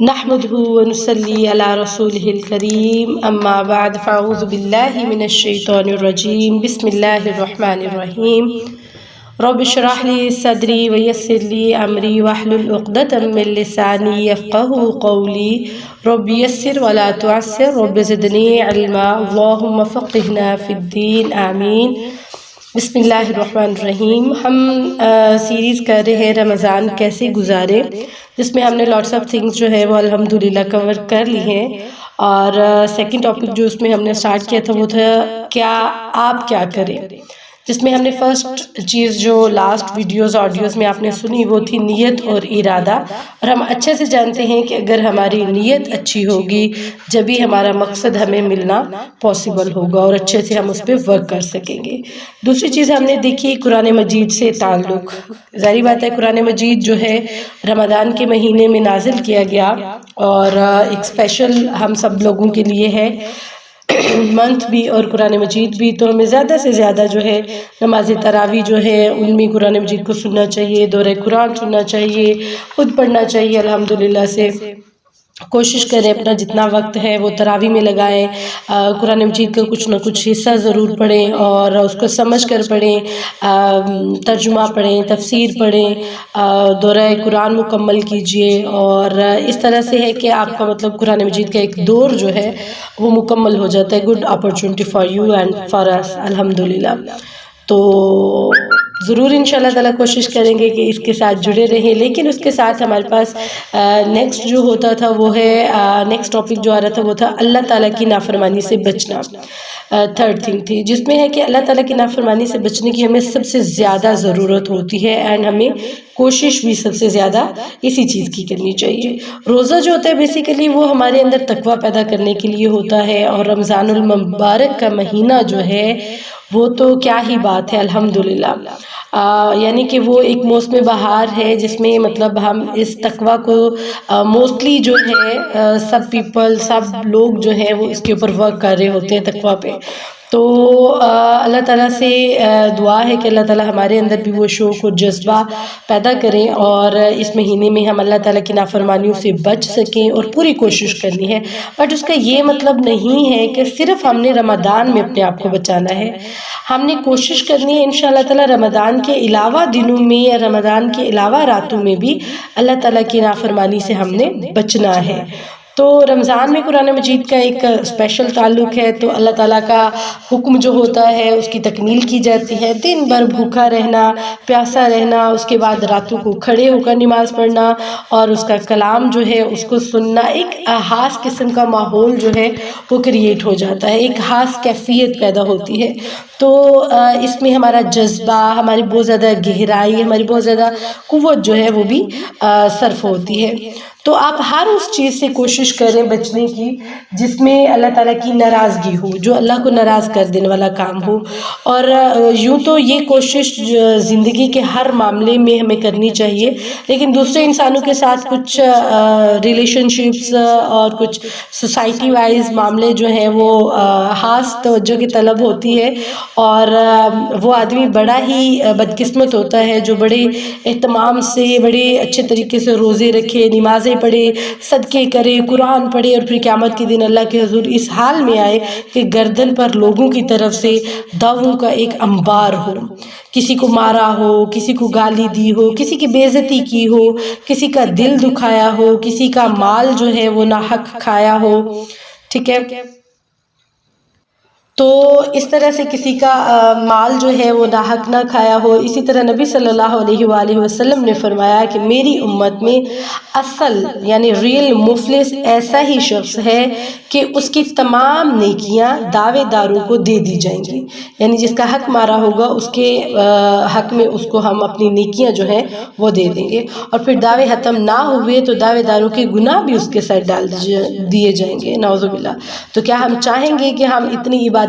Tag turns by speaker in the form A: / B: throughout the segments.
A: نحمده ونصلي على رسوله الكريم اما بعد فاعوذ بالله من الشيطان الرجيم بسم الله الرحمن الرحيم رب اشرح لي صدري ويسر لي امري واحلل عقدة من لساني يفقهوا قولي رب يسر ولا تعسر رب زدني علما اللهم فقهنا في الدين آمین۔ بسم اللہ الرحمن الرحیم۔ ہم سیریز کر رہے ہیں رمضان کیسے گزارے، جس میں ہم نے لاٹس آف تھنگس جو ہے وہ الحمدللہ کور کر لی ہیں، اور سیکنڈ ٹاپک جو اس میں ہم نے سٹارٹ کیا تھا وہ تھا آپ کیا کریں، جس میں ہم نے فرسٹ چیز جو لاسٹ ویڈیوز آڈیوز میں آپ نے سنی وہ تھی نیت اور ارادہ۔ اور ہم اچھے سے جانتے ہیں کہ اگر ہماری نیت اچھی ہوگی جبھی ہمارا مقصد ہمیں ملنا پاسبل ہوگا اور اچھے سے ہم اس پہ ورک کر سکیں گے۔ دوسری چیز ہم نے دیکھی قرآن مجید سے تعلق۔ ظاہری بات ہے قرآن مجید جو ہے رمضان کے مہینے میں نازل کیا گیا، اور ایک اسپیشل ہم سب لوگوں کے لیے ہے منتھ بھی اور قرآن مجید بھی، تو ہمیں زیادہ سے زیادہ جو ہے نماز تراویح جو ہے ان میں قرآن مجید کو سننا چاہیے، دورہ قرآن سننا چاہیے، خود پڑھنا چاہیے۔ الحمدللہ سے کوشش کریں اپنا جتنا وقت ہے وہ تراویح میں لگائیں، قرآن مجید کا کچھ نہ کچھ حصہ ضرور پڑھیں اور اس کو سمجھ کر پڑھیں، ترجمہ پڑھیں، تفسیر پڑھیں، دورہ قرآن مکمل کیجئے، اور اس طرح سے ہے کہ آپ کا مطلب قرآن مجید کا ایک دور جو ہے وہ مکمل ہو جاتا ہے۔ Good opportunity for you and for us الحمدللہ۔ تو ضرور انشاءاللہ تعالیٰ کوشش کریں گے کہ اس کے ساتھ جڑے رہیں، لیکن اس کے ساتھ ہمارے پاس نیکسٹ جو ہوتا تھا وہ ہے نیکسٹ ٹاپک جو آ رہا تھا وہ تھا اللہ تعالیٰ کی نافرمانی سے بچنا۔ تھرڈ تھنگ تھی جس میں ہے کہ اللہ تعالیٰ کی نافرمانی سے بچنے کی ہمیں سب سے زیادہ ضرورت ہوتی ہے، اینڈ ہمیں کوشش بھی سب سے زیادہ اسی چیز کی کرنی چاہیے۔ روزہ جو ہوتا ہے بیسیکلی وہ ہمارے اندر تقویٰ پیدا کرنے کے لیے ہوتا ہے، اور رمضان المبارک کا مہینہ جو ہے وہ تو کیا ہی بات ہے الحمدللہ، یعنی کہ وہ ایک موسم بہار ہے جس میں مطلب ہم اس تقویٰ کو موسٹلی جو ہے سب لوگ جو ہے وہ اس کے اوپر ورک کر رہے ہوتے ہیں تقویٰ پہ۔ تو اللہ تعالیٰ سے دعا ہے کہ اللہ تعالیٰ ہمارے اندر بھی وہ شوق اور جذبہ پیدا کریں، اور اس مہینے میں ہم اللہ تعالیٰ کی نافرمانیوں سے بچ سکیں، اور پوری کوشش کرنی ہے۔ بٹ اس کا یہ مطلب نہیں ہے کہ صرف ہم نے رمضان میں اپنے آپ کو بچانا ہے، ہم نے کوشش کرنی ہے انشاءاللہ تعالیٰ رمضان کے علاوہ دنوں میں یا رمضان کے علاوہ راتوں میں بھی اللہ تعالیٰ کی نافرمانی سے ہم نے بچنا ہے۔ تو رمضان میں قرآن مجید کا ایک اسپیشل تعلق ہے، تو اللہ تعالیٰ کا حکم جو ہوتا ہے اس کی تکمیل کی جاتی ہے، دن بھر بھوکا رہنا، پیاسا رہنا، اس کے بعد راتوں کو کھڑے ہو کر نماز پڑھنا اور اس کا کلام جو ہے اس کو سننا، ایک خاص قسم کا ماحول جو ہے وہ کریٹ ہو جاتا ہے، ایک خاص کیفیت پیدا ہوتی ہے۔ تو اس میں ہمارا جذبہ، ہماری بہت زیادہ گہرائی، ہماری بہت زیادہ قوت جو ہے وہ بھی صرف ہوتی ہے۔ تو آپ ہر اس چیز سے کوشش کریں بچنے کی جس میں اللہ تعالیٰ کی ناراضگی ہو، جو اللہ کو ناراض کر دینے والا کام ہو، اور یوں تو یہ کوشش زندگی کے ہر معاملے میں ہمیں کرنی چاہیے، لیکن دوسرے انسانوں کے ساتھ کچھ ریلیشن شپس اور کچھ سوسائٹی وائز معاملے جو ہیں وہ خاص توجہ کی طلب ہوتی ہے، اور وہ آدمی بڑا ہی بدقسمت ہوتا ہے جو بڑے اہتمام سے، بڑے اچھے طریقے سے روزے رکھے، نمازیں پڑھے، صدقے کرے، قرآن پڑھے، اور پھر قیامت کے دن اللہ کے حضور اس حال میں آئے کہ گردن پر لوگوں کی طرف سے داؤں کا ایک انبار ہو، کسی کو مارا ہو، کسی کو گالی دی ہو، کسی کی بے عزتی کی ہو، کسی کا دل دکھایا ہو، کسی کا مال جو ہے وہ ناحق کھایا ہو، ٹھیک ہے، تو اس طرح سے کسی کا مال جو ہے وہ ناحق نہ کھایا ہو۔ اسی طرح نبی صلی اللہ علیہ وآلہ وسلم نے فرمایا کہ میری امت میں اصل یعنی ریل مفلس ایسا ہی شخص ہے کہ اس کی تمام نیکیاں دعوے داروں کو دے دی جائیں گی، یعنی جس کا حق مارا ہوگا اس کے حق میں اس کو ہم اپنی نیکیاں جو ہیں وہ دے دیں گے، اور پھر دعوے ختم نہ ہوئے تو دعوے داروں کے گناہ بھی اس کے سر ڈال دیے جائیں گے، نعوذ باللہ۔ تو کیا ہم چاہیں گے کہ ہم اتنی عبادت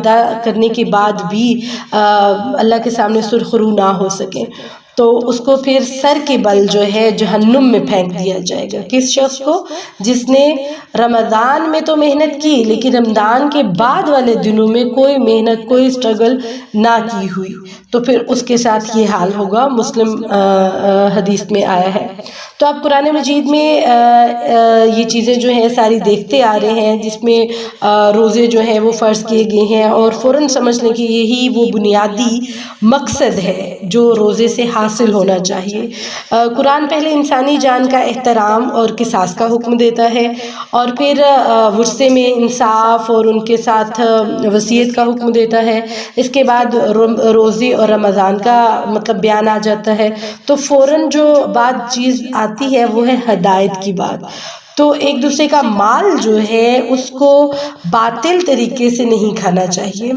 A: کرنے کے بعد بھی اللہ کے سامنے سرخرو نہ ہو سکیں؟ تو اس کو پھر سر کے بل جو ہے جہنم میں پھینک دیا جائے گا۔ کس شخص کو؟ جس نے رمضان میں تو محنت کی لیکن رمضان کے بعد والے دنوں میں کوئی محنت، کوئی سٹرگل نہ کی ہوئی، تو پھر اس کے ساتھ یہ حال ہوگا، مسلم حدیث میں آیا ہے۔ تو آپ قرآن مجید میں یہ چیزیں جو ہیں ساری دیکھتے آ رہے ہیں، جس میں روزے جو ہیں وہ فرض کیے گئے ہیں، اور فوراً سمجھ لیں کہ یہی وہ بنیادی مقصد ہے جو روزے سے حاصل ہونا چاہیے۔ قرآن پہلے انسانی جان کا احترام اور قصاص کا حکم دیتا ہے، اور پھر ورثے میں انصاف اور ان کے ساتھ وصیت کا حکم دیتا ہے۔ اس کے بعد روزے اور رمضان کا مطلب بیان آ جاتا ہے، تو فوراً جو بات چیز آتی ہے وہ ہے ہدایت کی بات۔ تو ایک دوسرے کا مال جو ہے اس کو باطل طریقے سے نہیں کھانا چاہیے۔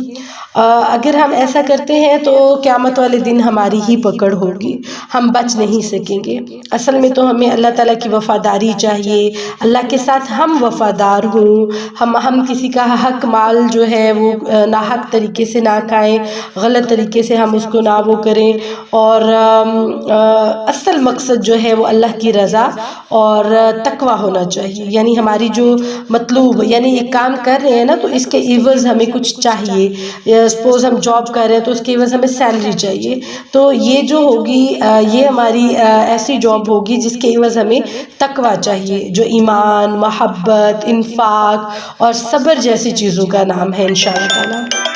A: اگر ہم ایسا کرتے ہیں تو قیامت والے دن ہماری ہی پکڑ ہوگی، ہم بچ نہیں سکیں گے۔ اصل میں تو ہمیں اللہ تعالیٰ کی وفاداری چاہیے، اللہ کے ساتھ ہم وفادار ہوں، ہم کسی کا حق مال جو ہے وہ ناحق طریقے سے نہ کھائیں، غلط طریقے سے ہم اس کو نہ وہ کریں، اور اصل مقصد جو ہے وہ اللہ کی رضا اور تقوی ہونا چاہیے۔ یعنی ہماری جو مطلوب، یعنی ایک کام کر رہے ہیں نا تو اس کے عوض ہمیں کچھ چاہیے، سپوز ہم جاب کر رہے ہیں تو اس کے عوض ہمیں سیلری چاہیے، تو یہ جو ہوگی یہ ہماری ایسی جاب ہوگی جس کے عوض ہمیں تقوی چاہیے، جو ایمان، محبت، انفاق اور صبر جیسی چیزوں کا نام ہے انشاءاللہ تعالی۔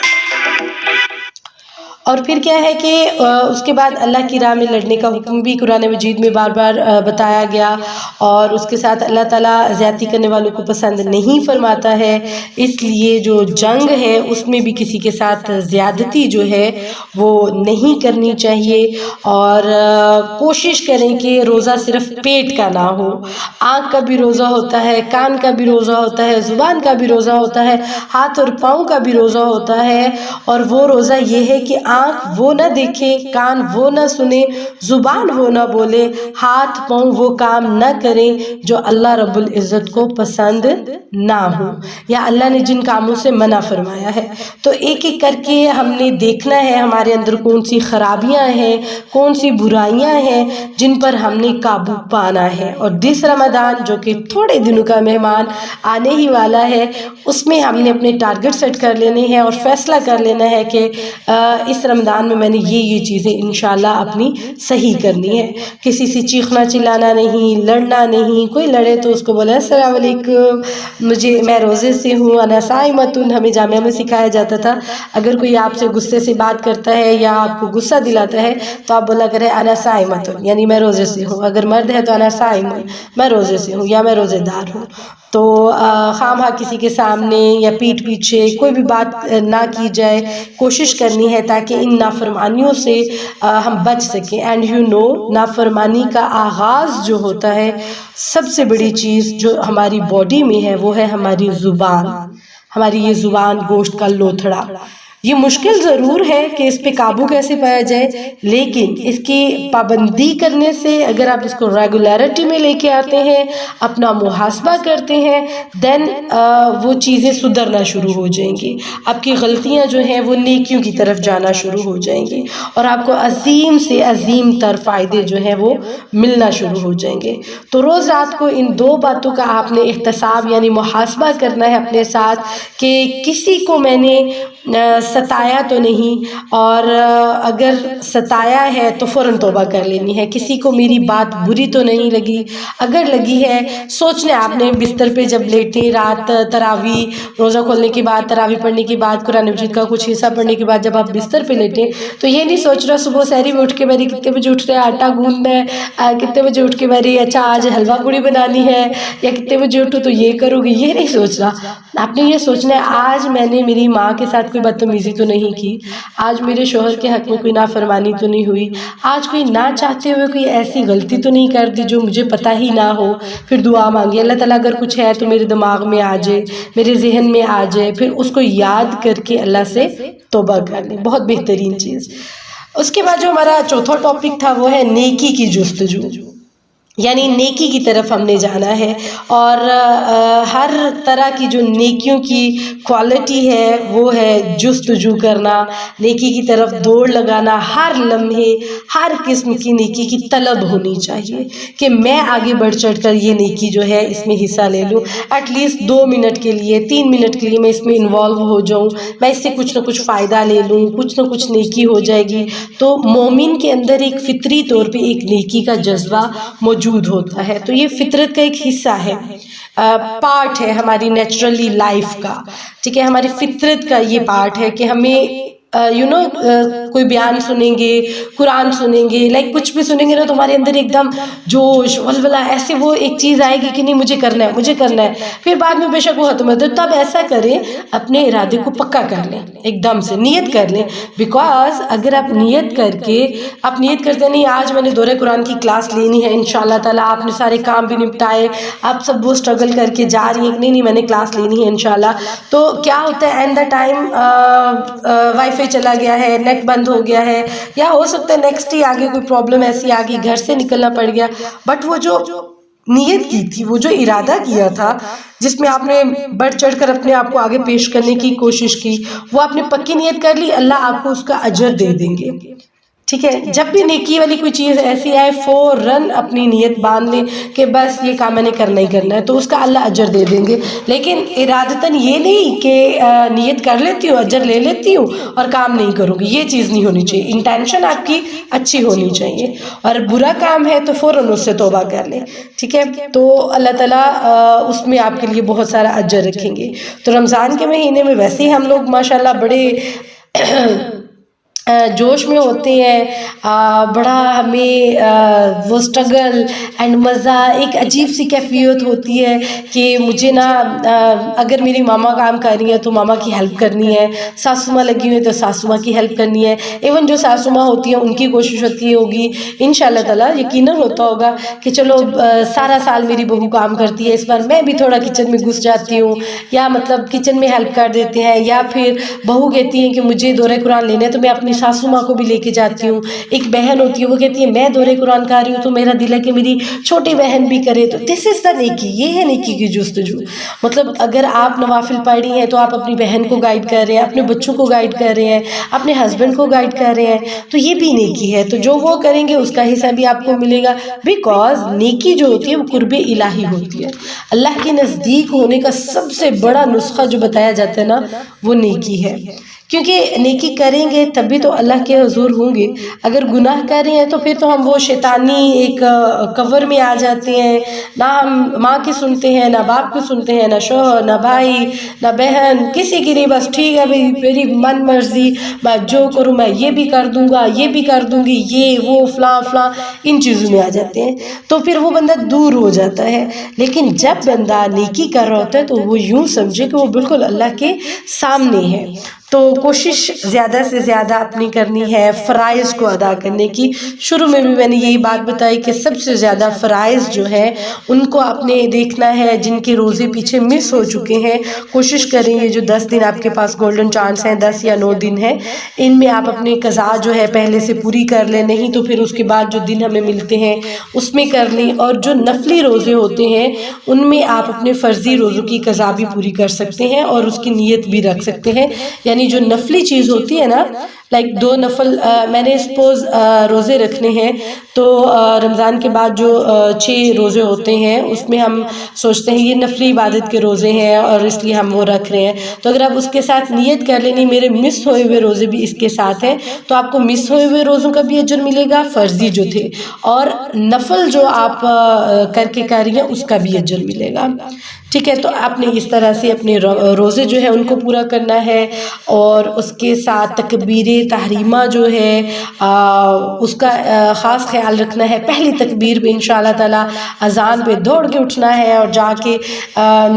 A: اور پھر کیا ہے کہ اس کے بعد اللہ کی راہ میں لڑنے کا حکم بھی قرآن مجید میں بار بار بتایا گیا، اور اس کے ساتھ اللہ تعالیٰ زیادتی کرنے والوں کو پسند نہیں فرماتا ہے، اس لیے جو جنگ ہے اس میں بھی کسی کے ساتھ زیادتی جو ہے وہ نہیں کرنی چاہیے، اور کوشش کریں کہ روزہ صرف پیٹ کا نہ ہو، آنکھ کا بھی روزہ ہوتا ہے، کان کا بھی روزہ ہوتا ہے، زبان کا بھی روزہ ہوتا ہے، ہاتھ اور پاؤں کا بھی روزہ ہوتا ہے، اور وہ روزہ یہ ہے کہ آنکھ وہ نہ دیکھے، کان وہ نہ سنے، زبان وہ نہ بولے، ہاتھ پاؤں وہ کام نہ کریں جو اللہ رب العزت کو پسند نہ ہو، یا اللہ نے جن کاموں سے منع فرمایا ہے۔ تو ایک ایک کر کے ہم نے دیکھنا ہے ہمارے اندر کون سی خرابیاں ہیں، کون سی برائیاں ہیں جن پر ہم نے قابو پانا ہے، اور 10 رمضان جو کہ تھوڑے دنوں کا مہمان آنے ہی والا ہے، اس میں ہم نے اپنے ٹارگٹ سیٹ کر لینے ہیں اور فیصلہ کر لینا ہے کہ اس رمضان میں نے یہ چیزیں انشاءاللہ اپنی صحیح کرنی ہے۔ کسی سے چیخنا چلانا نہیں، لڑنا نہیں، کوئی لڑے تو اس کو بولے السلام علیکم، میں روزے سے ہوں، انا صائمۃ، ہمیں جامعہ میں سکھایا جاتا تھا، اگر کوئی آپ سے غصے سے بات کرتا ہے یا آپ کو غصہ دلاتا ہے تو آپ بولا کرے انا صائمۃ، یعنی میں روزے سے ہوں، اگر مرد ہے تو انا صائم، میں روزے سے ہوں یا میں روزے دار ہوں۔ تو خواہ مخواہ کسی کے سامنے یا پیٹھ پیچھے کوئی بھی بات نہ کی جائے، کوشش کرنی ہے تاکہ ان نافرمانیوں سے ہم بچ سکیں۔ اینڈ نافرمانی کا آغاز جو ہوتا ہے، سب سے بڑی چیز جو ہماری باڈی میں ہے وہ ہے ہماری زبان، ہماری یہ زبان گوشت کا لوتھڑا۔ یہ مشکل ضرور ہے کہ اس پہ قابو کیسے پایا جائے، لیکن اس کی پابندی کرنے سے اگر آپ اس کو ریگولیرٹی میں لے کے آتے ہیں، اپنا محاسبہ کرتے ہیں، دین وہ چیزیں سدھرنا شروع ہو جائیں گی، آپ کی غلطیاں جو ہیں وہ نیکیوں کی طرف جانا شروع ہو جائیں گی، اور آپ کو عظیم سے عظیم تر فائدے جو ہیں وہ ملنا شروع ہو جائیں گے۔ تو روز رات کو ان 2 باتوں کا آپ نے احتساب یعنی محاسبہ کرنا ہے اپنے ساتھ کہ کسی کو میں نے ستایا تو نہیں، اور اگر ستایا ہے تو فوراً توبہ کر لینی ہے، کسی کو میری بات بری تو نہیں لگی، اگر لگی ہے سوچنا آپ نے بستر پہ جب لیٹیں رات تراویح روزہ کھولنے کے بعد، تراویح پڑھنے کے بعد، قرآن مجید کا کچھ حصہ پڑھنے کے بعد جب آپ بستر پہ لیٹیں تو یہ نہیں سوچ رہا صبح سحری میں اٹھ کے میری کتنے بجے اٹھتے ہیں آٹا گوندنا ہے، کتنے بجے اٹھ کے میری اچھا آج حلوہ پوڑی بنانی ہے، یا کتنے بجے اٹھوں تو یہ کروں گی، یہ نہیں سوچ رہا۔ آپ نے یہ سوچنا ہے آج میں نے میری ماں کے ساتھ کوئی بدتمیزی تو نہیں کی، آج میرے شوہر کے حق میں کوئی نافرمانی تو نہیں ہوئی، آج کوئی نہ چاہتے ہوئے کوئی ایسی غلطی تو نہیں کر دی جو مجھے پتہ ہی نہ ہو۔ پھر دعا مانگی اللہ تعالیٰ اگر کچھ ہے تو میرے دماغ میں آ جائے، میرے ذہن میں آ جائے، پھر اس کو یاد کر کے اللہ سے توبہ کر لیں، بہت بہترین چیز۔ اس کے بعد جو ہمارا چوتھا ٹاپک تھا وہ ہے نیکی کی جستجو، یعنی نیکی کی طرف ہم نے جانا ہے، اور ہر طرح کی جو نیکیوں کی کوالٹی ہے وہ ہے جستجو کرنا، نیکی کی طرف دوڑ لگانا، ہر لمحے ہر قسم کی نیکی کی طلب ہونی چاہیے کہ میں آگے بڑھ چڑھ کر یہ نیکی جو ہے اس میں حصہ لے لوں، ایٹ لیسٹ 2 منٹ کے لیے 3 منٹ کے لیے میں اس میں انوالو ہو جاؤں، میں اس سے کچھ نہ کچھ فائدہ لے لوں، کچھ نہ کچھ نیکی ہو جائے گی۔ تو مومن کے اندر ایک فطری طور پہ ایک نیکی کا جذبہ موجود موجود ہوتا ہے. تو یہ فطرت کا ایک حصہ ہے، پارٹ ہے ہماری نیچرلی لائف کا. ٹھیک ہے، ہماری فطرت کا یہ پارٹ ہے کہ ہمیں کوئی بیان سنیں گے، قرآن سنیں گے، کچھ بھی سنیں گے نا، تمہارے اندر ایک دم جوش ولولہ ایسے وہ ایک چیز آئے گی کہ نہیں مجھے کرنا ہے مجھے کرنا ہے. پھر بعد میں بے شک وہ ختم ہوتا ہے. تب ایسا کریں، اپنے ارادے کو پکا کر لیں، ایک دم سے نیت کر لیں. بیکاز اگر آپ نیت کر کے آپ نیت کرتے نہیں آج میں نے دورہ قرآن کی کلاس لینی ہے انشاءاللہ تعالیٰ، آپ نے سارے کام بھی نپٹائے، آپ سب وہ اسٹرگل کر کے جا رہی ہیں کہ نہیں میں نے کلاس لینی ہے انشاءاللہ. تو کیا ہوتا ہے and the time wi fi چلا گیا ہے، نیٹ بند ہو گیا ہے، یا ہو سکتا ہے نیکسٹ ہی آگے کوئی پرابلم ایسی آ گئی، گھر سے نکلنا پڑ گیا. بٹ وہ جو نیت کی تھی، وہ جو ارادہ کیا تھا، جس میں آپ نے بڑھ چڑھ کر اپنے آپ کو آگے پیش کرنے کی کوشش کی، وہ آپ نے پکی نیت کر لی، اللہ آپ کو اس کا اجر دے دیں گے. ٹھیک ہے، جب بھی نیکی والی کوئی چیز ایسی آئے فوراً اپنی نیت باندھ لیں کہ بس یہ کام میں نے کرنا ہی کرنا ہے، تو اس کا اللہ اجر دے دیں گے. لیکن ارادتاً یہ نہیں کہ نیت کر لیتی ہوں اجر لے لیتی ہوں اور کام نہیں کروں گی، یہ چیز نہیں ہونی چاہیے. انٹینشن آپ کی اچھی ہونی چاہیے، اور برا کام ہے تو فوراً اس سے توبہ کر لیں. ٹھیک ہے، تو اللہ تعالیٰ اس میں آپ کے لیے بہت سارا اجر رکھیں گے. تو رمضان کے مہینے میں ویسے ہی ہم لوگ ماشاءاللہ بڑے جوش میں ہوتے ہیں، بڑا ہمیں وہ اسٹرگل اینڈ مزہ، ایک عجیب سی کیفیت ہوتی ہے کہ مجھے نا اگر میری ماما کام کر رہی ہیں تو ماما کی ہیلپ کرنی ہے، ساسو ماں لگی ہوئی تو ساسو ماں کی ہیلپ کرنی ہے. ایون جو ساسو ماں ہوتی ہیں ان کی کوشش ہوتی ہوگی انشاءاللہ تعالیٰ، یقیناً ہوتا ہوگا کہ چلو سارا سال میری بہو کام کرتی ہے، اس بار میں بھی تھوڑا کچن میں گھس جاتی ہوں، یا مطلب کچن میں ہیلپ کر دیتے ہیں. یا پھر بہو کہتی ہیں کہ مجھے دورہ قرآن لینا ہے تو میں اپنی ساسو ماں کو بھی لے کے جاتی ہوں. ایک بہن ہوتی ہے وہ کہتی ہے میں دورہ قرآن کر رہی ہوں تو میرا دل ہے کہ میری چھوٹی بہن بھی کرے. تو دس از دا نیکی، یہ ہے نیکی کی جستجو. مطلب اگر آپ نوافل پڑھ رہی ہیں تو آپ اپنی بہن کو گائیڈ کر رہے ہیں، اپنے بچوں کو گائیڈ کر رہے ہیں، اپنے ہسبینڈ کو گائیڈ کر رہے ہیں، تو یہ بھی نیکی ہے. تو جو وہ کریں گے اس کا حصہ بھی آپ کو ملے گا. بیکاز نیکی جو ہوتی ہے وہ قرب الہی ہوتی ہے. اللہ کے نزدیک ہونے کا سب سے بڑا نسخہ جو بتایا جاتا ہے نا، وہ نیکی ہے. کیونکہ نیکی کریں گے تبھی تو اللہ کے حضور ہوں گے. اگر گناہ کر رہے ہیں تو پھر تو ہم وہ شیطانی ایک کور میں آ جاتے ہیں، نہ ہم ماں کی سنتے ہیں، نہ باپ کی سنتے ہیں، نہ شوہر، نہ بھائی، نہ بہن، کسی کی نہیں. بس ٹھیک ہے بھائی میری من مرضی، میں جو کروں میں یہ بھی کر دوں گا، یہ بھی کر دوں گی، یہ وہ فلاں فلاں، ان چیزوں میں آ جاتے ہیں. تو پھر وہ بندہ دور ہو جاتا ہے. لیکن جب بندہ نیکی کر رہا ہوتا ہے تو وہ یوں سمجھے کہ وہ بالکل اللہ کے سامنے ہے. تو کوشش زیادہ سے زیادہ اپنی کرنی ہے فرائض کو ادا کرنے کی. شروع میں بھی میں نے یہی بات بتائی کہ سب سے زیادہ فرائض جو ہے ان کو آپ نے دیکھنا ہے. جن کے روزے پیچھے مس ہو چکے ہیں کوشش کریں یہ جو 10 دن آپ کے پاس گولڈن چانس ہیں، 10 یا 9 دن ہیں، ان میں آپ اپنے قضا جو ہے پہلے سے پوری کر لیں. نہیں تو پھر اس کے بعد جو دن ہمیں ملتے ہیں اس میں کر لیں. اور جو نفلی روزے ہوتے ہیں ان میں آپ اپنے فرضی روزوں کی قضا بھی پوری کر سکتے ہیں اور اس کی نیت بھی رکھ سکتے ہیں. یعنی جو نفلی چیز ہوتی ہے نا، 2 نفل میں نے سپوز روزے رکھنے ہیں تو رمضان کے بعد جو 6 روزے ہوتے ہیں اس میں ہم سوچتے ہیں یہ نفلی عبادت کے روزے ہیں اور اس لیے ہم وہ رکھ رہے ہیں. تو اگر آپ اس کے ساتھ نیت کر لیں میرے مس ہوئے ہوئے روزے بھی اس کے ساتھ ہیں، تو آپ کو مس ہوئے ہوئے روزوں کا بھی اجر ملے گا، فرضی جو تھے، اور نفل جو آپ کر کے کر رہی ہیں اس کا بھی اجر ملے گا. ٹھیک ہے، تو آپ نے اس طرح سے اپنے روزے جو ہے ان کو پورا کرنا ہے. اور اس کے ساتھ تکبیر تحریمہ جو ہے اس کا خاص خیال رکھنا ہے. پہلی تکبیر پہ انشاءاللہ تعالیٰ اذان پہ دوڑ کے اٹھنا ہے اور جا کے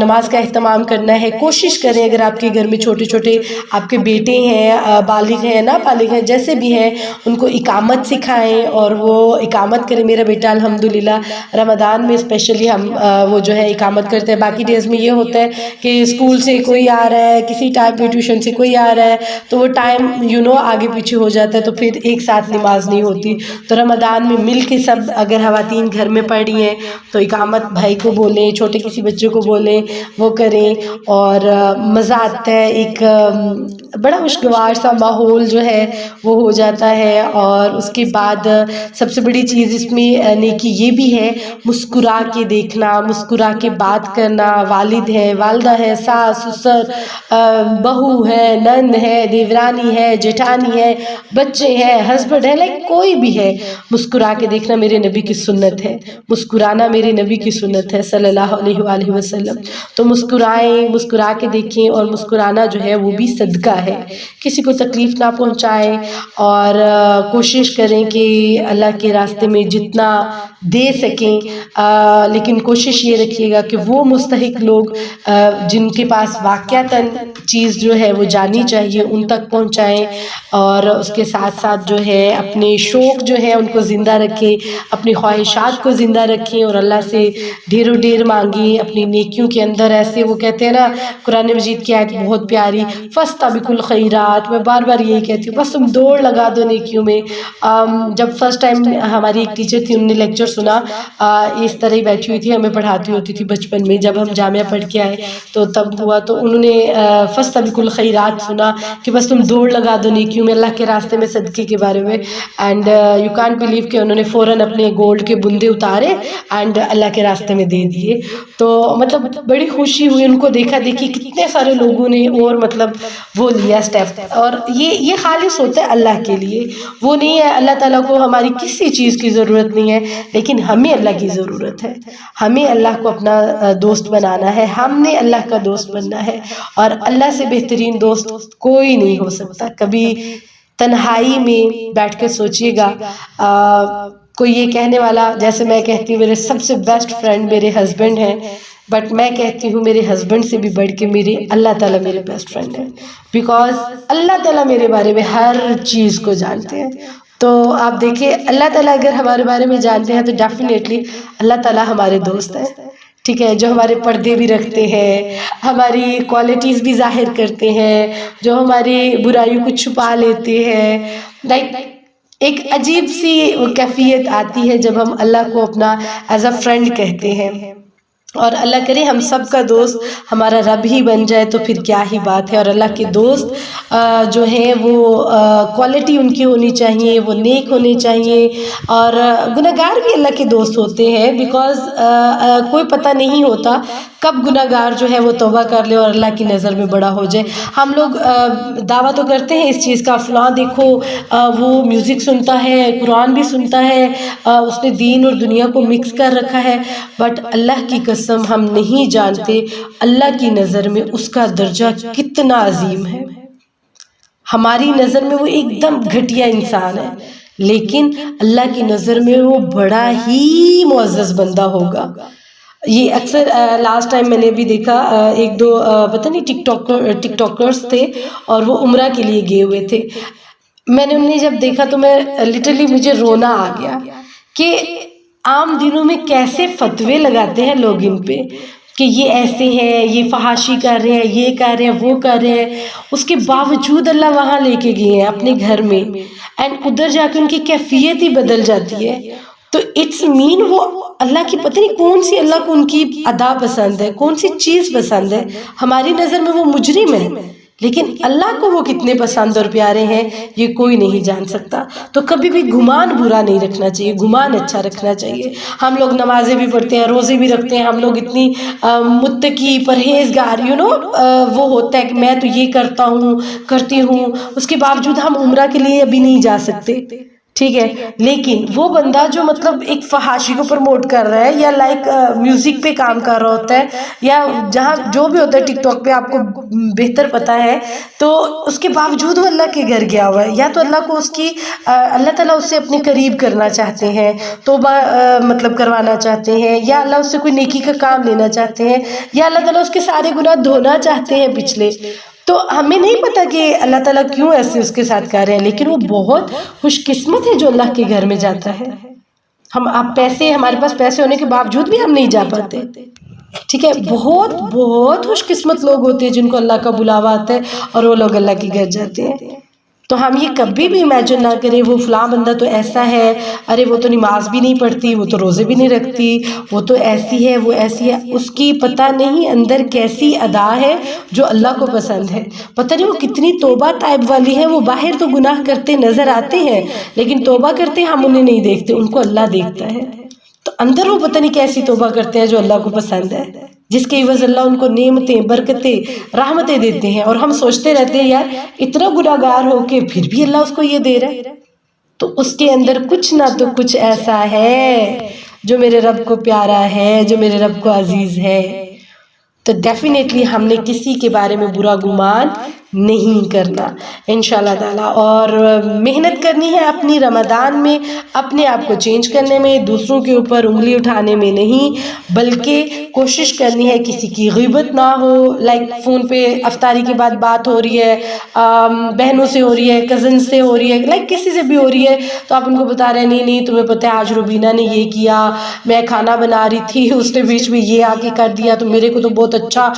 A: نماز کا اہتمام کرنا ہے. کوشش کریں اگر آپ کے گھر میں چھوٹے چھوٹے آپ کے بیٹے ہیں، بالغ ہیں، نابالغ ہیں، جیسے بھی ہیں، ان کو اقامت سکھائیں اور وہ اقامت کریں. میرا بیٹا الحمدللہ رمضان میں اسپیشلی ہم وہ جو ہے اقامت کرتے ہیں. باقی ڈیز میں یہ ہوتا ہے کہ اسکول سے کوئی آ رہا ہے، کسی ٹائپ کی ٹیوشن سے کوئی آ رہا ہے تو وہ ٹائم آگے پیچھے ہو جاتا ہے، تو پھر ایک ساتھ نماز نہیں ہوتی. تو رمضان میں مل کے سب اگر خواتین گھر میں پڑھ رہی ہیں تو اقامت بھائی کو بولیں، چھوٹے کسی بچے کو بولیں، وہ کریں اور مزہ آتا ہے. ایک بڑا خوشگوار سا ماحول جو ہے وہ ہو جاتا ہے. اور اس کے بعد سب سے بڑی چیز اس میں نیکی یہ بھی ہے مسکرا کے دیکھنا، مسکرا کے بات کرنا. والد ہے، والدہ ہے، ساس سسر، بہو ہے، نند ہے، دیورانی ہے، جیٹھانی ہے، بچے ہیں، ہسبینڈ ہے، لائک کوئی بھی ہے، مسکرا کے دیکھنا میرے نبی کی سنت ہے، مسکرانا میرے نبی کی سنت ہے صلی اللہ علیہ وآلہ وسلم. تو مسکرائیں، مسکرا کے دیکھیں، اور مسکرانا جو ہے وہ بھی صدقہ ہے. کسی کو تکلیف نہ پہنچائیں اور کوشش کریں کہ اللہ کے راستے میں جتنا دے سکیں، لیکن کوشش یہ رکھیے گا کہ وہ مستحق لوگ جن کے پاس واقعتاً چیز جو ہے وہ جانی چاہیے ان تک پہنچائیں، اور اس کے ساتھ ساتھ جو ہے اپنے شوق جو ہے ان کو زندہ رکھیں، اپنی خواہشات کو زندہ رکھیں، اور اللہ سے ڈھیر و ڈھیر مانگیں اپنی نیکیوں کے اندر. ایسے وہ کہتے ہیں نا قرآن مجید کی آیت بہت پیاری، فاستبقوا الخیرات. میں بار بار یہی کہتی ہوں، بس تم دوڑ لگا دو نیکیوں میں. جب فرسٹ ٹائم ہماری ایک ٹیچر تھی، انہوں نے لیکچر سنا، اس طرح ہی بیٹھی ہوئی تھی، ہمیں پڑھاتی ہوتی تھی بچپن میں، جب ہم جامعہ پڑھ کے آئے تو تب ہوا، تو انہوں نے فاستبقوا الخیرات سنا کہ بس تم دوڑ لگا دو نیکیوں میں، اللہ کے راستے میں صدقے کے بارے میں. اینڈ یو کانٹ بلیو کہ انہوں نے فوراً اپنے گولڈ کے بندے اتارے اینڈ اللہ کے راستے میں دے دیے. تو مطلب بڑی خوشی ہوئی ان کو دیکھا دیکھی، کتنے سارے لوگوں نے اور مطلب وہ لیا اسٹیپ. اور یہ خالص ہوتا ہے اللہ کے لیے، وہ نہیں ہے اللہ تعالیٰ کو ہماری کسی چیز کی ضرورت نہیں ہے، لیکن ہمیں اللہ کی ضرورت ہے. ہمیں اللہ کو اپنا دوست بنانا ہے، ہم نے اللہ کا دوست بننا ہے، اور اللہ سے بہترین دوست کوئی نہیں ہو سکتا. کبھی تنہائی میں بیٹھ کے سوچئے گا، کوئی یہ کہنے والا، جیسے میں کہتی ہوں میرے سب سے بیسٹ فرینڈ میرے ہسبینڈ ہیں، بٹ میں کہتی ہوں میرے ہسبینڈ سے بھی بڑھ کے میرے اللہ تعالیٰ میرے بیسٹ فرینڈ ہیں، بیکاز اللہ تعالیٰ میرے بارے میں ہر چیز کو جانتے ہیں. تو آپ دیکھیں اللہ تعالیٰ اگر ہمارے بارے میں جانتے ہیں تو ڈیفینیٹلی اللہ تعالیٰ ہمارے دوست ہیں، ٹھیک ہے، جو ہمارے پردے بھی رکھتے ہیں، ہماری کوالٹیز بھی ظاہر کرتے ہیں، جو ہماری برائیوں کو چھپا لیتے ہیں. لائک ایک عجیب سی کیفیت آتی ہے جب ہم اللہ کو اپنا ایز اے فرینڈ کہتے ہیں، اور اللہ کرے ہم سب کا دوست ہمارا رب ہی بن جائے تو پھر کیا ہی بات ہے. اور اللہ کے دوست جو ہیں وہ کوالٹی ان کی ہونی چاہیے، وہ نیک ہونے چاہیے، اور گناہگار بھی اللہ کے دوست ہوتے ہیں، بیکاز کوئی پتہ نہیں ہوتا کب گناہگار جو ہے وہ توبہ کر لے اور اللہ کی نظر میں بڑا ہو جائے. ہم لوگ دعویٰ تو کرتے ہیں اس چیز کا، فلاں دیکھو وہ میوزک سنتا ہے، قرآن بھی سنتا ہے، اس نے دین اور دنیا کو مکس کر رکھا ہے، بٹ اللہ کی قسم ہم نہیں جانتے اللہ کی نظر میں اس کا درجہ کتنا عظیم ہے. ہماری نظر میں وہ ایک دم گھٹیا انسان ہے، لیکن اللہ کی نظر میں وہ بڑا ہی معزز بندہ ہوگا. یہ اکثر لاسٹ ٹائم میں نے بھی دیکھا، ایک دو پتہ نہیں ٹک ٹاکرز تھے اور وہ عمرہ کے لیے گئے ہوئے تھے. میں نے انہیں جب دیکھا تو میں لٹرلی مجھے رونا آ گیا کہ عام دنوں میں کیسے فتوے لگاتے ہیں لوگ ان پہ کہ یہ ایسے ہیں، یہ فحاشی کر رہے ہیں، یہ کر رہے ہیں، وہ کر رہے ہیں. اس کے باوجود اللہ وہاں لے کے گئے ہیں اپنے گھر میں، اینڈ ادھر جا کے ان کی کیفیت ہی بدل جاتی ہے. تو اٹس مین وہ اللہ کی پتہ نہیں کون سی اللہ کو ان کی ادا پسند ہے، کون سی چیز پسند ہے. ہماری نظر میں وہ مجرم ہے، لیکن اللہ کو وہ کتنے پسند اور پیارے ہیں یہ کوئی نہیں جان سکتا. تو کبھی بھی گمان برا نہیں رکھنا چاہیے، گمان اچھا رکھنا چاہیے. ہم لوگ نمازیں بھی پڑھتے ہیں، روزے بھی رکھتے ہیں، ہم لوگ اتنی متقی پرہیزگار وہ ہوتا ہے کہ میں تو یہ کرتی ہوں، اس کے باوجود ہم عمرہ کے لیے ابھی نہیں جا سکتے، ٹھیک ہے. لیکن وہ بندہ جو مطلب ایک فحاشی کو پروموٹ کر رہا ہے، یا لائک میوزک پہ کام کر رہا ہوتا ہے، یا جہاں جو بھی ہوتا ہے ٹک ٹاک پہ، آپ کو بہتر پتہ ہے، تو اس کے باوجود وہ اللہ کے گھر گیا ہوا ہے. یا تو اللہ کو اللہ تعالیٰ اس سے اپنے قریب کرنا چاہتے ہیں، توبہ مطلب کروانا چاہتے ہیں، یا اللہ اس سے کوئی نیکی کا کام لینا چاہتے ہیں، یا اللہ تعالیٰ اس کے سارے گناہ دھونا چاہتے ہیں پچھلے. تو ہمیں نہیں پتا کہ اللہ تعالیٰ کیوں ایسے اس کے ساتھ کر رہے ہیں، لیکن وہ بہت خوش قسمت ہے جو اللہ کے گھر میں جاتا ہے. ہمارے پاس پیسے ہونے کے باوجود بھی ہم نہیں جا پاتے، ٹھیک ہے. بہت بہت خوش قسمت لوگ ہوتے ہیں جن کو اللہ کا بلاوا آتا ہے اور وہ لوگ اللہ کے گھر جاتے ہیں. تو ہم یہ کبھی بھی امیجن نہ کریں وہ فلاں بندہ تو ایسا ہے، ارے وہ تو نماز بھی نہیں پڑھتی، وہ تو روزے بھی نہیں رکھتی، وہ تو ایسی ہے، وہ ایسی ہے. اس کی پتہ نہیں اندر کیسی ادا ہے جو اللہ کو پسند ہے. پتہ نہیں وہ کتنی توبہ طائب والی ہے. وہ باہر تو گناہ کرتے نظر آتے ہیں، لیکن توبہ کرتے ہم انہیں نہیں دیکھتے، ان کو اللہ دیکھتا ہے. تو اندر وہ پتہ نہیں کیسی توبہ کرتے ہیں جو اللہ کو پسند ہے. جس کے عوض اللہ ان کو نعمتیں، برکتیں، رحمتیں دیتے ہیں، اور ہم سوچتے رہتے ہیں یار اتنا گناہگار ہو کے پھر بھی اللہ اس کو یہ دے رہا ہے، تو اس کے اندر کچھ نہ تو کچھ ایسا ہے جو میرے رب کو پیارا ہے، جو میرے رب کو عزیز ہے۔ تو ڈیفینیٹلی ہم نے کسی کے بارے میں برا گمان نہیں کرنا انشاءاللہ تعالیٰ، اور محنت کرنی ہے اپنی رمضان میں اپنے آپ کو چینج کرنے میں، دوسروں کے اوپر انگلی اٹھانے میں نہیں، بلکہ کوشش کرنی ہے کسی کی غیبت نہ ہو، لائک فون پہ افطاری کے بعد بات ہو رہی ہے، بہنوں سے ہو رہی ہے، کزن سے ہو رہی ہے، لائک کسی سے بھی ہو رہی ہے، تو آپ ان کو بتا رہے ہیں نہیں نہیں تمہیں پتہ ہے آج روبینہ نے یہ کیا، میں کھانا بنا رہی تھی اس نے بیچ میں یہ آ کے کر دیا تو میرے کو تو بہت اچھا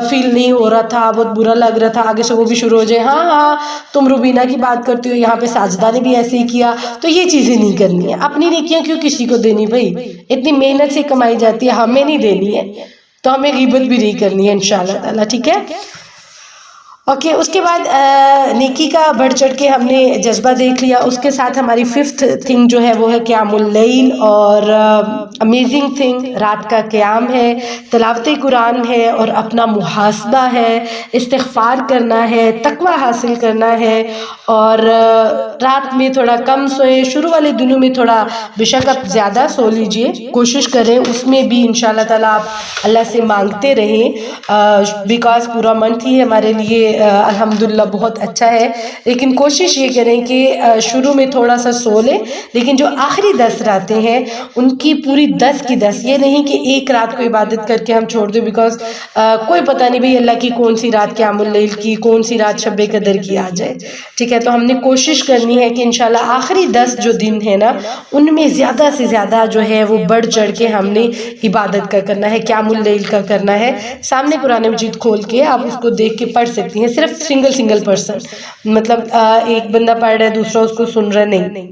A: فیل نہیں ہو رہا تھا، بہت برا لگ رہا تھا، آگے سے وہ بھی شروع ہو جائے ہاں ہاں تم روبینہ کی بات کرتی ہو، یہاں پہ ساجدہ نے بھی ایسے ہی کیا، تو یہ چیزیں نہیں کرنی ہے۔ اپنی نیکیاں کیوں کسی کو دینی بھائی، اتنی محنت سے کمائی جاتی ہے، ہمیں نہیں دینی ہے، تو ہمیں غیبت بھی نہیں کرنی ہے انشاءاللہ تعالیٰ، ٹھیک ہے۔ اوکے، اس کے بعد نیکی کا بڑھ چڑھ کے ہم نے جذبہ دیکھ لیا، اس کے ساتھ ہماری ففتھ تھنگ جو ہے وہ ہے قیام اللیل، اور امیزنگ تھنگ رات کا قیام ہے، تلاوت قرآن ہے، اور اپنا محاسبہ ہے، استغفار کرنا ہے، تقوی حاصل کرنا ہے، اور رات میں تھوڑا کم سوئیں، شروع والے دنوں میں تھوڑا بے شک آپ زیادہ سو لیجئے، کوشش کریں اس میں بھی انشاءاللہ تعالیٰ آپ اللہ سے مانگتے رہیں، بیکاز پورا منتھ ہی ہمارے لیے الحمدللہ بہت اچھا ہے، لیکن کوشش یہ کریں کہ شروع میں تھوڑا سا سو لیں، لیکن جو آخری 10 راتیں ہیں ان کی پوری 10 کی 10، یہ نہیں کہ ایک رات کو عبادت کر کے ہم چھوڑ دیں، بیکاز کوئی پتہ نہیں بھئی اللہ کی کون سی رات قیام اللیل کی، کون سی رات شب قدر کی آ جائے، ٹھیک ہے۔ تو ہم نے کوشش کرنی ہے کہ انشاءاللہ آخری 10 جو دن ہے نا ان میں زیادہ سے زیادہ جو ہے وہ بڑھ چڑھ کے ہم نے عبادت کا کرنا ہے، قیام اللیل کا کرنا ہے۔ سامنے قرآن مجید کھول کے آپ اس کو دیکھ کے پڑھ سکتی ہیں، صرف سنگل پرسن، مطلب ایک بندہ پڑھ رہا ہے دوسرا اس کو سن رہا نہیں۔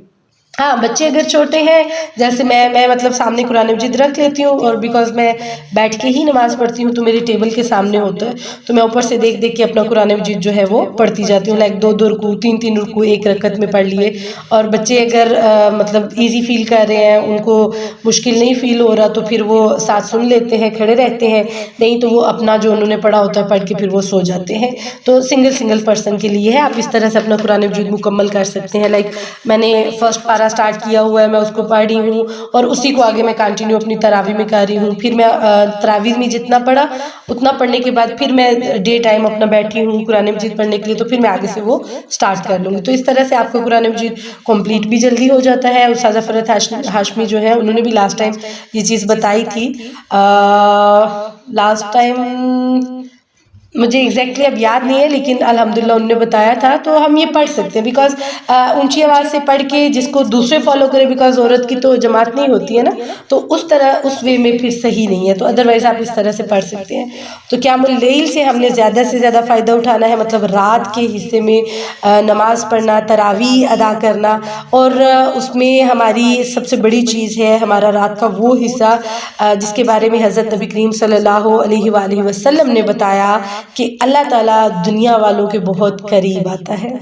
A: ہاں بچے اگر چھوٹے ہیں جیسے میں مطلب سامنے قرآن مجید رکھ لیتی ہوں، اور بیکاز میں بیٹھ کے ہی نماز پڑھتی ہوں تو میرے ٹیبل کے سامنے ہوتا ہے، تو میں اوپر سے دیکھ دیکھ کے اپنا قرآن مجید جو ہے وہ پڑھتی جاتی ہوں، لائک 2 رکوع 3 رکوع ایک رکعت میں پڑھ لیے، اور بچے اگر مطلب ایزی فیل کر رہے ہیں، ان کو مشکل نہیں فیل ہو رہا تو پھر وہ ساتھ سن لیتے ہیں، کھڑے رہتے ہیں، نہیں تو وہ اپنا جو انہوں نے پڑھا ہوتا ہے پڑھ کے پھر وہ سو جاتے ہیں۔ تو سنگل پرسن کے لیے ہے، آپ اس طرح سے اپنا قرآن مجید مکمل کر سکتے ہیں، لائک میں نے فرسٹ پارہ سٹارٹ کیا ہوا ہے، میں اس کو پڑھ رہی ہوں اور اسی کو آگے میں کنٹینیو اپنی تراویح میں کر رہی ہوں، پھر میں تراویح میں جتنا پڑھا اتنا پڑھنے کے بعد پھر میں ڈے ٹائم اپنا بیٹھی ہوں قرآن مجید پڑھنے کے لیے، تو پھر میں آگے سے وہ سٹارٹ کر لوں گی، تو اس طرح سے آپ کو قرآن مجید کمپلیٹ بھی جلدی ہو جاتا ہے۔ استاذہ فرحت ہاشمی جو ہے انہوں نے بھی لاسٹ ٹائم یہ چیز بتائی تھی، لاسٹ ٹائم مجھے ایگزیکٹلی اب یاد نہیں ہے لیکن الحمدللہ انہوں نے بتایا تھا، تو ہم یہ پڑھ سکتے ہیں، بیکاز اونچی آواز سے پڑھ کے جس کو دوسرے فالو کرے، بیکاز عورت کی تو جماعت نہیں ہوتی ہے نا، تو اس طرح اس وے میں پھر صحیح نہیں ہے، تو ادروائز آپ اس طرح سے پڑھ سکتے ہیں۔ تو قیام اللیل سے ہم نے زیادہ سے زیادہ فائدہ اٹھانا ہے، مطلب رات کے حصے میں نماز پڑھنا، تراویح ادا کرنا، اور اس میں ہماری سب سے بڑی چیز ہے ہمارا رات کا وہ حصہ جس کے بارے میں حضرت نبی کریم صلی اللہ علیہ وآلہ وسلم نے بتایا کہ اللہ تعالیٰ دنیا والوں کے بہت قریب آتا ہے،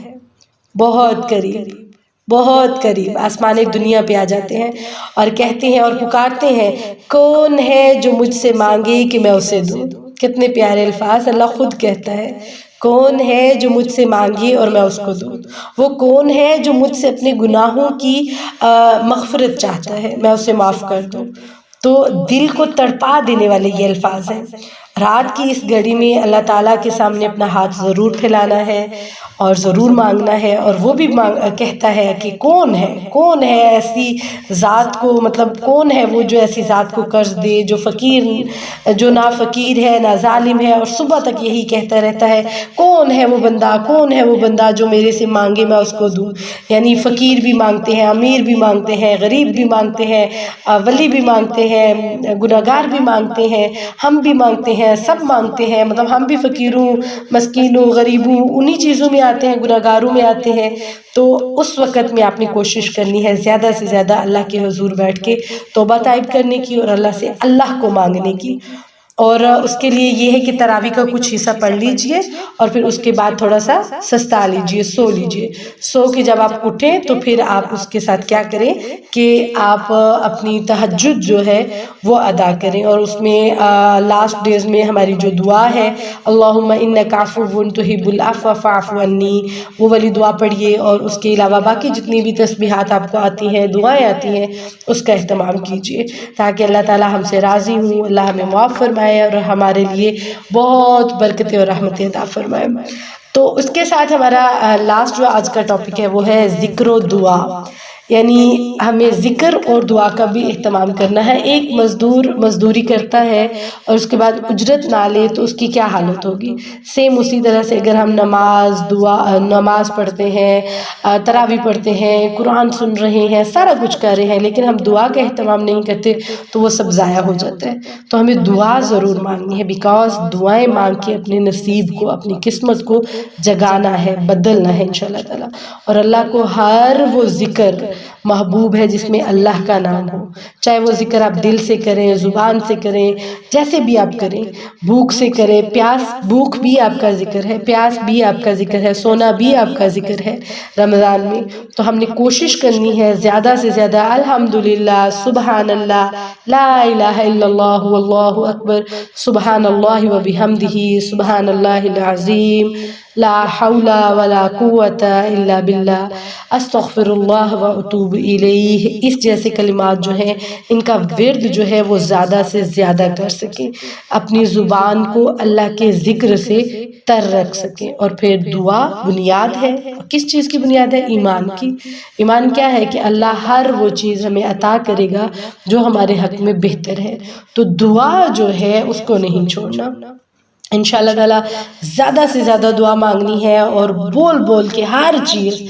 A: بہت قریب آسمان دنیا پہ آ جاتے ہیں اور کہتے ہیں اور پکارتے ہیں کون ہے جو مجھ سے مانگے کہ میں اسے دوں۔ کتنے پیارے الفاظ، اللہ خود کہتا ہے کون ہے جو مجھ سے مانگے اور میں اس کو دوں، وہ کون ہے جو مجھ سے اپنے گناہوں کی مغفرت چاہتا ہے میں اسے معاف کر دوں۔ تو دل کو تڑپا دینے والے یہ الفاظ ہیں۔ رات کی اس گھڑی میں اللہ تعالیٰ کے سامنے اپنا ہاتھ ضرور پھیلانا ہے اور ضرور مانگنا ہے، اور وہ بھی کہتا ہے کہ کون ہے ایسی ذات کو، مطلب کون ہے وہ جو ایسی ذات کو قرض دے، جو نہ فقیر ہے نہ ظالم ہے، اور صبح تک یہی کہتا رہتا ہے کون ہے وہ بندہ جو میرے سے مانگے میں اس کو دوں۔ یعنی فقیر بھی مانگتے ہیں، امیر بھی مانگتے ہیں، غریب بھی مانگتے ہیں، ولی بھی مانگتے ہیں، گناہگار بھی مانگتے ہیں، ہم بھی مانگتے ہیں، سب مانگتے ہیں، مطلب ہم بھی فقیروں مسکینوں غریبوں انہی چیزوں میں آتے ہیں، گناہگاروں میں آتے ہیں۔ تو اس وقت میں آپ نے کوشش کرنی ہے زیادہ سے زیادہ اللہ کے حضور بیٹھ کے توبہ طائب کرنے کی اور اللہ سے اللہ کو مانگنے کی۔ اور اس کے لیے یہ ہے کہ تراویح کا کچھ حصہ پڑھ لیجئے اور پھر اس کے بعد تھوڑا سا سستا لیجئے، سو لیجئے، سو کے جب آپ اٹھیں تو پھر آپ اس کے ساتھ کیا کریں کہ آپ اپنی تہجد جو ہے وہ ادا کریں، اور اس میں لاسٹ ڈیز میں ہماری جو دعا ہے اللہم انک عفو تحب العفو فاعف عنی، وہ والی دعا پڑھیے، اور اس کے علاوہ باقی جتنی بھی تسبیحات آپ کو آتی ہیں، دعائیں آتی ہیں، اس کا اہتمام کیجئے تاکہ اللہ تعالی ہم سے راضی ہوں، اللہ ہمیں معاف فرمائے اور ہمارے لیے بہت برکتیں اور رحمتیں عطا فرمائے۔ تو اس کے ساتھ ہمارا لاسٹ جو آج کا ٹاپک ہے وہ ہے ذکر و دعا، یعنی ہمیں ذکر اور دعا کا بھی اہتمام کرنا ہے۔ ایک مزدور مزدوری کرتا ہے اور اس کے بعد اجرت نہ لے تو اس کی کیا حالت ہوگی، سیم اسی طرح سے اگر ہم نماز پڑھتے ہیں، تراویح پڑھتے ہیں، قرآن سن رہے ہیں، سارا کچھ کر رہے ہیں، لیکن ہم دعا کا اہتمام نہیں کرتے تو وہ سب ضائع ہو جاتا ہے۔ تو ہمیں دعا ضرور مانگنی ہے، بیکاز دعائیں مانگ کے اپنے نصیب کو، اپنی قسمت کو جگانا ہے، بدلنا ہے انشاءاللہ تعالی۔ اور اللہ کو ہر وہ ذکر محبوب ہے جس میں اللہ کا نام ہو، چاہے وہ ذکر آپ دل سے کریں، زبان سے کریں، جیسے بھی آپ کریں، بھوک سے کریں، بھوک بھی آپ کا ذکر ہے، پیاس بھی آپ کا ذکر ہے، سونا بھی آپ کا ذکر ہے رمضان میں۔ تو ہم نے کوشش کرنی ہے زیادہ سے زیادہ الحمدللہ، سبحان اللہ، لا الہ الا اللہ واللہ اکبر، سبحان اللہ وبحمدہ، سبحان اللہ العظیم، لا حول ولا قوت الا باللہ، استغفر اللہ واتوب الیہ، اس جیسے کلمات جو ہیں ان کا ورد جو ہے وہ زیادہ سے زیادہ کر سکیں، اپنی زبان کو اللہ کے ذکر سے تر رکھ سکیں۔ اور پھر دعا بنیاد ہے، کس چیز کی بنیاد ہے؟ ایمان کی۔ ایمان کیا ہے کہ اللہ ہر وہ چیز ہمیں عطا کرے گا جو ہمارے حق میں بہتر ہے، تو دعا جو ہے اس کو نہیں چھوڑنا۔ انشاءاللہ تعالی زیادہ سے زیادہ دعا مانگنی ہے، اور بول بول کے ہر چیز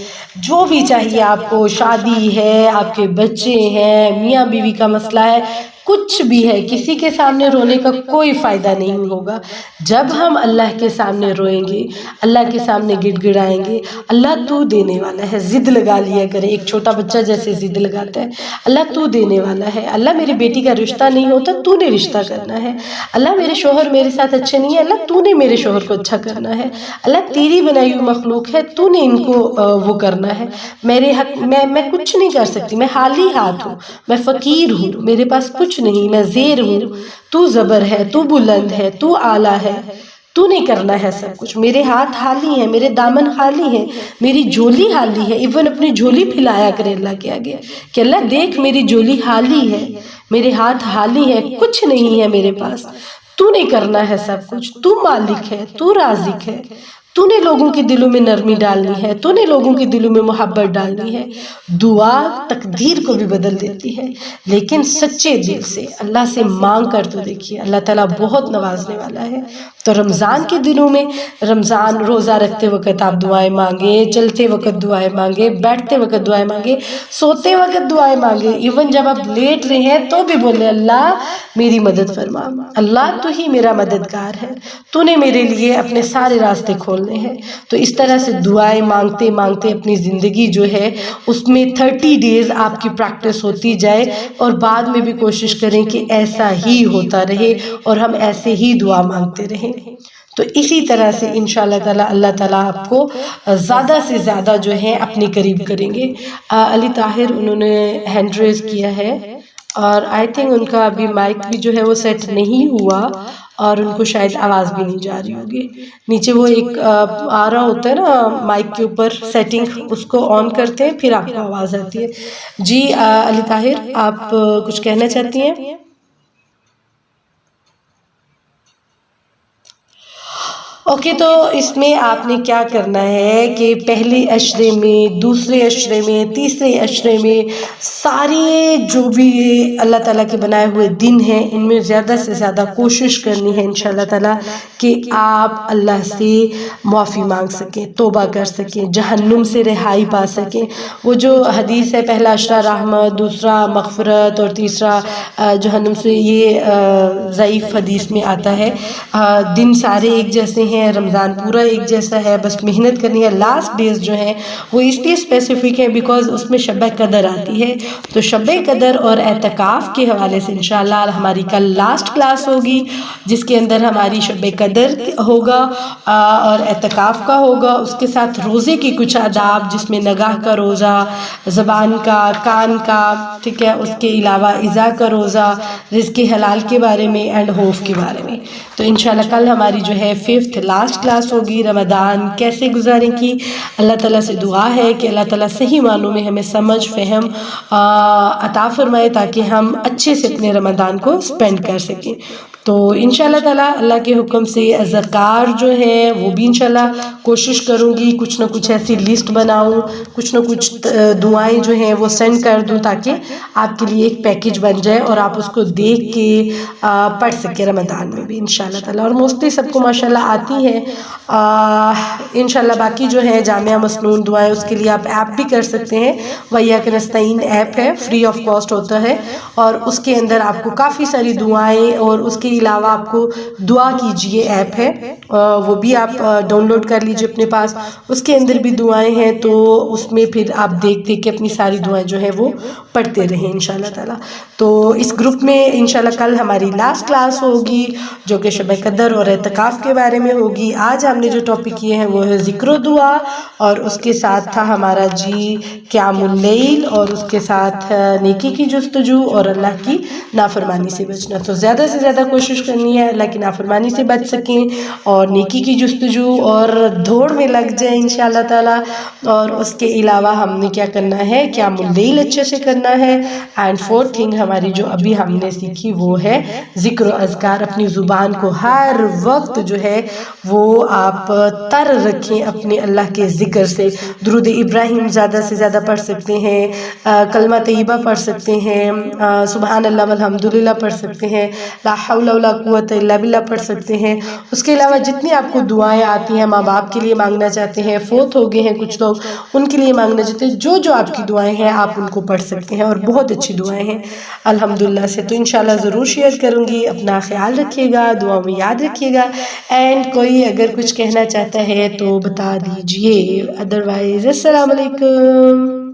A: جو بھی چاہیے آپ کو، شادی ہے، آپ کے بچے ہیں، میاں بیوی کا مسئلہ ہے، کچھ بھی ہے، کسی کے سامنے رونے کا کوئی فائدہ نہیں ہوگا۔ جب ہم اللہ کے سامنے روئیں گے، اللہ کے سامنے گڑ گڑائیں گے، اللہ تو دینے والا ہے، ضد لگا لیا کرے، ایک چھوٹا بچہ جیسے ضد لگاتا ہے، اللہ تو دینے والا ہے، اللہ میری بیٹی کا رشتہ نہیں ہوتا، تو نے رشتہ کرنا ہے، اللہ میرے شوہر میرے ساتھ اچھے نہیں ہیں، اللہ تو نے میرے شوہر کو اچھا کرنا ہے، اللہ تیری بنائی ہوئی مخلوق ہے، تو نے ان کو وہ کرنا ہے، میرے حق میں کچھ نہیں کر سکتی، میں خالی ہاتھ ہوں، میں فقیر ہوں، میرے پاس کچھ نہیں، میں زیر ہوں، تو زبر ہے، تو بلند ہے، تو اعلیٰ ہے، تو نے کرنا ہے سب کچھ، میرے ہاتھ خالی ہیں، میرے دامن خالی ہیں، میری جھولی خالی ہے، ایون اپنی جھولی پھیلایا کرے اللہ کے آگے کہ اللہ دیکھ میری جھولی خالی ہے، میرے ہاتھ خالی ہے، کچھ نہیں ہے میرے پاس، تو نے کرنا ہے سب کچھ، تو مالک ہے، تو رازق ہے، تو نے لوگوں کے دلوں میں نرمی ڈالنی ہے، تو نے لوگوں کے دلوں میں محبت ڈالنی ہے۔ دعا تقدیر کو بھی بدل دیتی ہے، لیکن سچے دل سے اللہ سے مانگ کر تو دیکھیے، اللہ تعالیٰ بہت نوازنے والا ہے۔ تو رمضان کے دنوں میں، رمضان روزہ رکھتے وقت آپ دعائیں مانگیں، چلتے وقت دعائیں مانگیں، بیٹھتے وقت دعائیں مانگیں، سوتے وقت دعائیں مانگیں، ایون جب آپ لیٹ رہے ہیں تو بھی بولے اللہ میری مدد فرما، اللہ تو ہی میرا مددگار ہے، تو نے میرے لیے اپنے سارے راستے کھولنے ہیں۔ تو اس طرح سے دعائیں مانگتے مانگتے اپنی زندگی جو ہے اس میں 30 ڈیز آپ کی پریکٹس ہوتی جائے، اور بعد میں بھی کوشش کریں کہ ایسا ہی ہوتا رہے اور ہم ایسے ہی دعا مانگتے رہیں۔ تو اسی طرح سے انشاءاللہ تعالی اللہ تعالیٰ آپ کو زیادہ سے زیادہ جو ہے اپنے قریب کریں گے۔ علی طاہر انہوں نے ہینڈ ریز کیا ہے، اور آئی تھنک ان کا ابھی مائک بھی جو ہے وہ سیٹ نہیں ہوا، اور ان کو شاید آواز بھی نہیں جا رہی ہوگی۔ نیچے وہ ایک آ رہا ہوتا ہے نا مائک کے اوپر سیٹنگ، اس کو آن کرتے ہیں پھر آپ کو آواز آتی ہے۔ جی علی طاہر آپ کچھ کہنا چاہتی ہیں؟ اوکے، تو اس میں آپ نے کیا کرنا ہے کہ پہلے عشرے میں، دوسرے عشرے میں، تیسرے عشرے میں، سارے جو بھی اللہ تعالیٰ کے بنائے ہوئے دن ہیں ان میں زیادہ سے زیادہ کوشش کرنی ہے انشاءاللہ تعالیٰ کہ آپ اللہ سے معافی مانگ سکیں، توبہ کر سکیں، جہنم سے رہائی پا سکیں۔ وہ جو حدیث ہے پہلا عشرہ رحمت، دوسرا مغفرت، اور تیسرا جہنم سے، یہ ضعیف حدیث میں آتا ہے۔ دن سارے ایک جیسے ہیں، ہیں. رمضان پورا ایک جیسا ہے, بس محنت کرنی ہے. لاسٹ ڈیز جو ہیں وہ اس لیے اسپیسیفک ہے بیکاز اس میں شب قدر آتی ہے. تو شب قدر اور اعتکاف کے حوالے سے انشاءاللہ ہماری کل لاسٹ کلاس ہوگی جس کے اندر ہماری شب قدر ہوگا اور اعتکاف کا ہوگا. اس کے ساتھ روزے کی کچھ آداب جس میں نگاہ کا روزہ, زبان کا, کان کا, ٹھیک ہے, اس کے علاوہ اذا کا روزہ, رزق حلال کے بارے میں اینڈ خوف کے بارے میں. تو انشاءاللہ کل ہماری جو ہے 5th لاسٹ کلاس ہوگی. رمضان کیسے گزاریں کی اللہ تعالیٰ سے دعا ہے کہ اللہ تعالیٰ صحیح معنوں میں ہمیں سمجھ فہم عطا فرمائے تاکہ ہم اچھے سے اپنے رمضان کو سپینڈ کر سکیں. تو انشاءاللہ تعالیٰ اللہ کے حکم سے اذکار جو ہے وہ بھی انشاءاللہ کوشش کروں گی کچھ نہ کچھ ایسی لسٹ بناؤں, کچھ نہ کچھ دعائیں جو ہیں وہ سینڈ کر دوں تاکہ آپ کے لیے ایک پیکج بن جائے اور آپ اس کو دیکھ کے پڑھ سکیں رمضان میں بھی انشاءاللہ تعالیٰ. اور موسٹلی سب کو ماشاءاللہ آتی ہے انشاءاللہ. باقی جو ہے جامعہ مسنون دعائیں اس کے لیے آپ ایپ بھی کر سکتے ہیں. وَإِيَّاكَ نَسْتَعِينُ ایپ ہے, فری آف کاسٹ ہوتا ہے اور اس کے اندر آپ کو کافی ساری دعائیں, اور اس کے علاوہ آپ کو دعا کیجئے ایپ ہے وہ بھی آپ ڈاؤن لوڈ کر لیجئے اپنے پاس. اس کے اندر بھی دعائیں ہیں تو اس میں پھر آپ دیکھ دیکھ کے اپنی ساری دعائیں جو ہیں وہ پڑھتے رہیں انشاءاللہ تعالیٰ. تو اس گروپ میں انشاءاللہ کل ہماری لاسٹ کلاس ہوگی جو کہ شب قدر اور اعتکاف کے بارے میں ہوگی. آج ہم نے جو ٹاپک کیے ہیں وہ ہے ذکر و دعا, اور اس کے ساتھ تھا ہمارا جی قیام اللیل, اور اس کے ساتھ نیکی کی جستجو اور اللہ کی نافرمانی سے بچنا. تو زیادہ سے زیادہ کوشش کرنی ہے اللہ کی نافرمانی سے بچ سکیں اور نیکی کی جستجو اور دوڑ میں لگ جائیں انشاءاللہ تعالیٰ. اور اس کے علاوہ ہم نے کیا کرنا ہے, قیام اللیل اچھے سے کرنا ہے. اینڈ 4th تھنگ ہماری جو ابھی ہم نے سیکھی وہ ہے ذکر و اذکار. اپنی زبان کو ہر وقت جو ہے وہ آپ تر رکھیں اپنے اللہ کے ذکر سے. درود ابراہیم زیادہ سے زیادہ پڑھ سکتے ہیں, کلمہ طیبہ پڑھ سکتے ہیں, سبحان اللہ والحمدللہ پڑھ سکتے ہیں, لا حول ولا قوت الا باللہ پڑھ سکتے ہیں. اس کے علاوہ جتنی آپ کو دعائیں آتی ہیں, ماں باپ کے لیے مانگنا چاہتے ہیں, فوت ہو گئے ہیں کچھ لوگ ان کے لیے مانگنا چاہتے ہیں, جو جو آپ کی دعائیں ہیں آپ ان کو پڑھ سکتے ہیں, اور بہت اچھی دعائیں ہیں الحمدللہ سے. تو انشاءاللہ ضرور شیئر کروں گی. اپنا خیال رکھیے گا, دعا میں یاد رکھیے گا, اینڈ کوئی اگر کچھ کہنا چاہتا ہے تو بتا دیجئے. ادروائز السلام علیکم.